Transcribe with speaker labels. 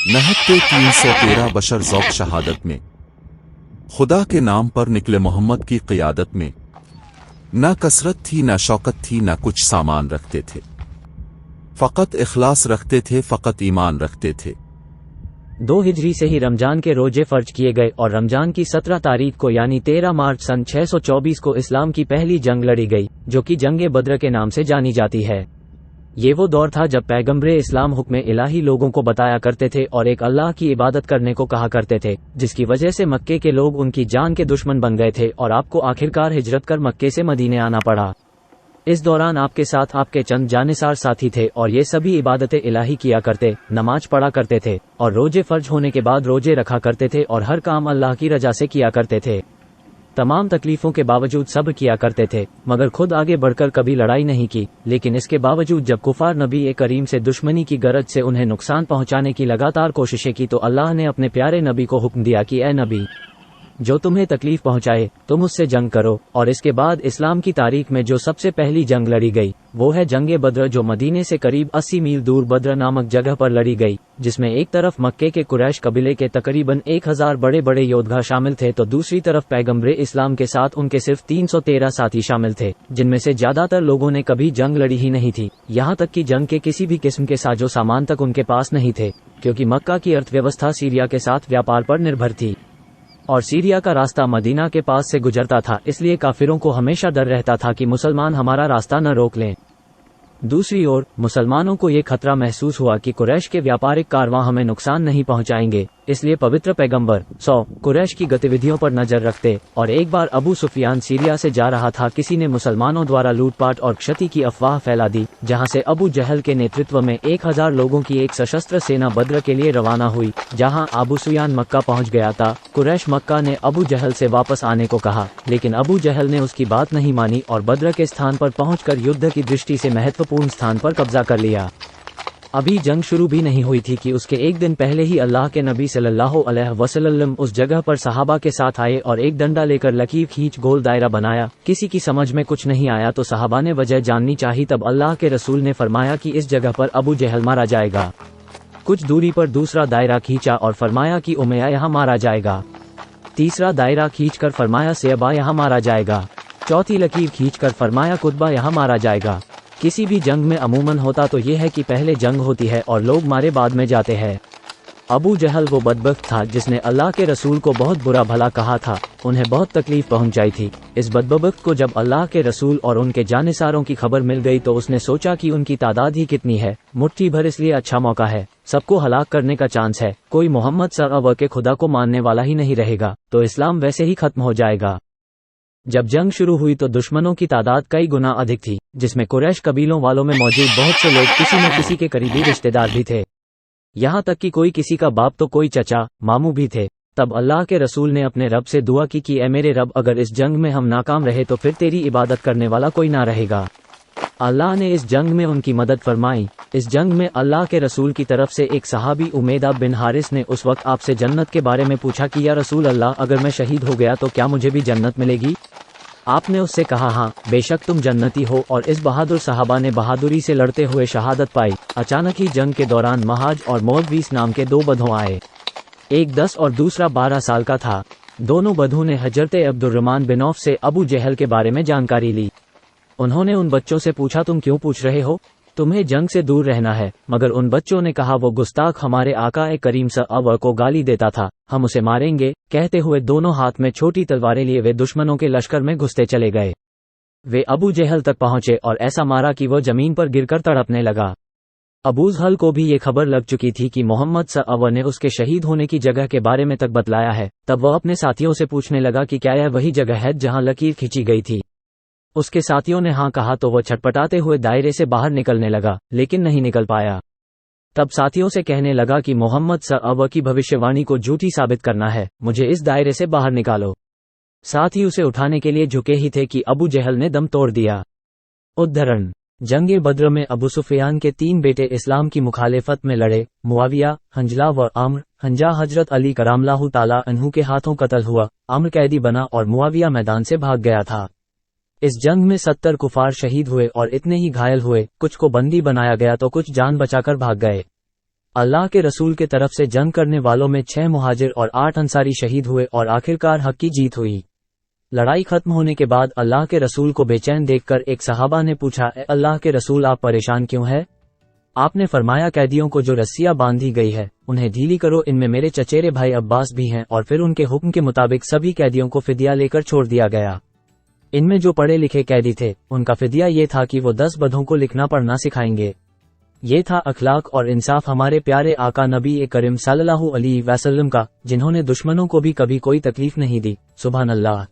Speaker 1: नहत्ते 313 बशर ज़ौक़ शहादत में, खुदा के नाम पर निकले मोहम्मद की क़ियादत में। न कसरत थी न शौकत थी न कुछ सामान रखते थे, फ़कत इखलास रखते थे, फ़कत ईमान रखते थे।
Speaker 2: 2 हिजरी से ही रमजान के रोजे फर्ज किए गए और रमजान की 17 तारीख को यानी 13 मार्च सन 624 को इस्लाम की पहली जंग लड़ी गई, जो कि जंग बद्र के नाम से जानी जाती है। ये वो दौर था जब पैगंबरे इस्लाम हुक्म इलाही लोगों को बताया करते थे और एक अल्लाह की इबादत करने को कहा करते थे, जिसकी वजह से मक्के के लोग उनकी जान के दुश्मन बन गए थे और आपको आखिरकार हिजरत कर मक्के से मदीने आना पड़ा। इस दौरान आपके साथ आपके चंद जानिसार साथी थे और ये सभी इबादतें इलाही किया करते, नमाज पढ़ा करते थे और रोजे फर्ज होने के बाद रोजे रखा करते थे और हर काम अल्लाह की रजा से किया करते थे। तमाम तकलीफों के बावजूद सब्र किया करते थे, मगर खुद आगे बढ़कर कभी लड़ाई नहीं की। लेकिन इसके बावजूद जब कुफार नबी करीम से दुश्मनी की गरज से उन्हें नुकसान पहुंचाने की लगातार कोशिशें की तो अल्लाह ने अपने प्यारे नबी को हुक्म दिया कि ए नबी, जो तुम्हें तकलीफ पहुंचाए तुम उससे जंग करो। और इसके बाद इस्लाम की तारीख में जो सबसे पहली जंग लड़ी गई वो है जंग बद्र, जो मदीने से करीब 80 मील दूर बद्र नामक जगह पर लड़ी गई, जिसमें एक तरफ मक्के के कुरैश कबीले के तकरीबन 1000 बड़े बड़े योद्धा शामिल थे तो दूसरी तरफ पैगंबरे इस्लाम के साथ उनके सिर्फ 313 साथी शामिल थे, जिनमें से ज्यादातर लोगों ने कभी जंग लड़ी ही नहीं थी। यहाँ तक कि जंग के किसी भी किस्म के साजो सामान तक उनके पास नहीं थे, क्योंकि मक्का की अर्थव्यवस्था सीरिया के साथ व्यापार पर निर्भर थी और सीरिया का रास्ता मदीना के पास से गुजरता था, इसलिए काफिरों को हमेशा डर रहता था कि मुसलमान हमारा रास्ता न रोक लें। दूसरी ओर मुसलमानों को ये खतरा महसूस हुआ कि कुरैश के व्यापारिक कारवां हमें नुकसान नहीं पहुंचाएंगे, इसलिए पवित्र पैगंबर कुरैश की गतिविधियों पर नजर रखते। और एक बार अबू सुफियान सीरिया से जा रहा था, किसी ने मुसलमानों द्वारा लूटपाट और क्षति की अफवाह फैला दी, जहां से अबू जहल के नेतृत्व में 1000 लोगों की एक सशस्त्र सेना बद्र के लिए रवाना हुई। जहां अबू सुफियान मक्का पहुंच गया था, कुरैश मक्का ने अबू जहल से वापस आने को कहा, लेकिन अबू जहल ने उसकी बात नहीं मानी और बद्र के स्थान पर पहुंचकर युद्ध की दृष्टि से महत्वपूर्ण स्थान पर कब्जा कर लिया। अभी जंग शुरू भी नहीं हुई थी कि उसके एक दिन पहले ही अल्लाह के नबी सल्लल्लाहु अलैहि वसल्लम उस जगह पर सहाबा के साथ आए और एक डंडा लेकर लकीर खींच गोल दायरा बनाया। किसी की समझ में कुछ नहीं आया तो सहाबा ने वजह जाननी चाही, तब अल्लाह के रसूल ने फरमाया कि इस जगह पर अबू जहल मारा जाएगा। कुछ दूरी पर दूसरा दायरा खींचा और फरमाया कि उमैया यहाँ मारा जाएगा। तीसरा दायरा खींचकर फरमाया सेबा यहाँ मारा जाएगा। चौथी लकीर खींचकर फरमाया कुतबा यहाँ मारा जाएगा। किसी भी जंग में अमूमन होता तो ये है कि पहले जंग होती है और लोग मारे बाद में जाते हैं। अबू जहल वो बदबख्त था जिसने अल्लाह के रसूल को बहुत बुरा भला कहा था, उन्हें बहुत तकलीफ पहुंचाई थी। इस बदबख्त को जब अल्लाह के रसूल और उनके जानिसारों की खबर मिल गई तो उसने सोचा कि उनकी तादाद ही कितनी है, मुट्ठी भर, इसलिए अच्छा मौका है, सबको हलाक करने का चांस है, कोई मोहम्मद सल्लल्लाहु के खुदा को मानने वाला ही नहीं रहेगा तो इस्लाम वैसे ही खत्म हो जाएगा। जब जंग शुरू हुई तो दुश्मनों की तादाद कई गुना अधिक थी, जिसमें कुरैश कबीलों वालों में मौजूद बहुत से लोग किसी न किसी के करीबी रिश्तेदार भी थे, यहाँ तक कि कोई किसी का बाप तो कोई चचा मामू भी थे। तब अल्लाह के रसूल ने अपने रब से दुआ की कि ए मेरे रब, अगर इस जंग में हम नाकाम रहे तो फिर तेरी इबादत करने वाला कोई ना रहेगा। अल्लाह ने इस जंग में उनकी मदद फरमाई। इस जंग में अल्लाह के रसूल की तरफ से एक सहाबी उमैदा बिन हारिस ने उस वक्त आपसे जन्नत के बारे में पूछा कि या रसूल अल्लाह, अगर मैं शहीद हो गया तो क्या मुझे भी जन्नत मिलेगी? आपने उससे कहा हाँ बेशक तुम जन्नती हो, और इस बहादुर सहाबा ने बहादुरी से लड़ते हुए शहादत पाई। अचानक ही जंग के दौरान महाज और मौदवीस नाम के 2 बधों आए, एक 10 और दूसरा 12 साल का था। दोनों बधों ने हजरत अब्दुर्रहमान बिन औफ से अबू जहल के बारे में जानकारी ली। उन्होंने उन बच्चों से पूछा तुम क्यों पूछ रहे हो, तुम्हें जंग से दूर रहना है। मगर उन बच्चों ने कहा वो गुस्ताख हमारे आका करीम सल्लल्लाहु को गाली देता था, हम उसे मारेंगे। कहते हुए दोनों हाथ में छोटी तलवारें लिए वे दुश्मनों के लश्कर में घुसते चले गए। वे अबू जहल तक पहुंचे और ऐसा मारा कि वो जमीन पर गिरकर तड़पने लगा। अबू जहल को भी ये खबर लग चुकी थी कि मोहम्मद सल्लल्लाहु ने उसके शहीद होने की जगह के बारे में तक बतलाया है। तब वह अपने साथियों से पूछने लगा कि क्या यह वही जगह है जहां लकीर खींची गई थी। उसके साथियों ने हाँ कहा तो वह छटपटाते हुए दायरे से बाहर निकलने लगा, लेकिन नहीं निकल पाया। तब साथियों से कहने लगा कि मोहम्मद सल्लल्लाहु की भविष्यवाणी को झूठी साबित करना है, मुझे इस दायरे से बाहर निकालो। साथ ही उसे उठाने के लिए झुके ही थे कि अबू जहल ने दम तोड़ दिया। उद्धरण: जंगे बद्र में अबू सुफियान के 3 बेटे इस्लाम की मुखालिफत में लड़े। मुआविया, हंजला व आम्र। हंजा हजरत अली करमल्लाहु ताला अन्हु के हाथों कत्ल हुआ, आम्र कैदी बना और मुआविया मैदान से भाग गया था। इस जंग में 70 कुफार शहीद हुए और इतने ही घायल हुए, कुछ को बंदी बनाया गया तो कुछ जान बचाकर भाग गए। اللہ کے رسول کے طرف سے جنگ کرنے والوں میں 6 مہاجر اور 8 انصاری شہید ہوئے اور آخرکار حق کی جیت ہوئی۔ لڑائی ختم ہونے کے بعد اللہ کے رسول کو بے چین دیکھ کر ایک صحابہ نے پوچھا، اے اللہ کے رسول آپ پریشان کیوں ہے؟ آپ نے فرمایا، قیدیوں کو جو رسیاں باندھی گئی ہے انہیں ڈھیلی کرو، ان میں میرے چچیرے بھائی عباس بھی ہیں۔ اور پھر ان کے حکم کے مطابق سبھی قیدیوں کو فدیہ لے کر چھوڑ دیا گیا۔ ان میں جو پڑھے لکھے قیدی تھے ان کا فدیہ یہ تھا کہ وہ 10 بدھوں کو لکھنا پڑھنا سکھائیں گے۔ یہ تھا اخلاق اور انصاف ہمارے پیارے آقا نبی کریم صلی اللہ علیہ وسلم کا، جنہوں نے دشمنوں کو بھی کبھی کوئی تکلیف نہیں دی۔ سبحان اللہ۔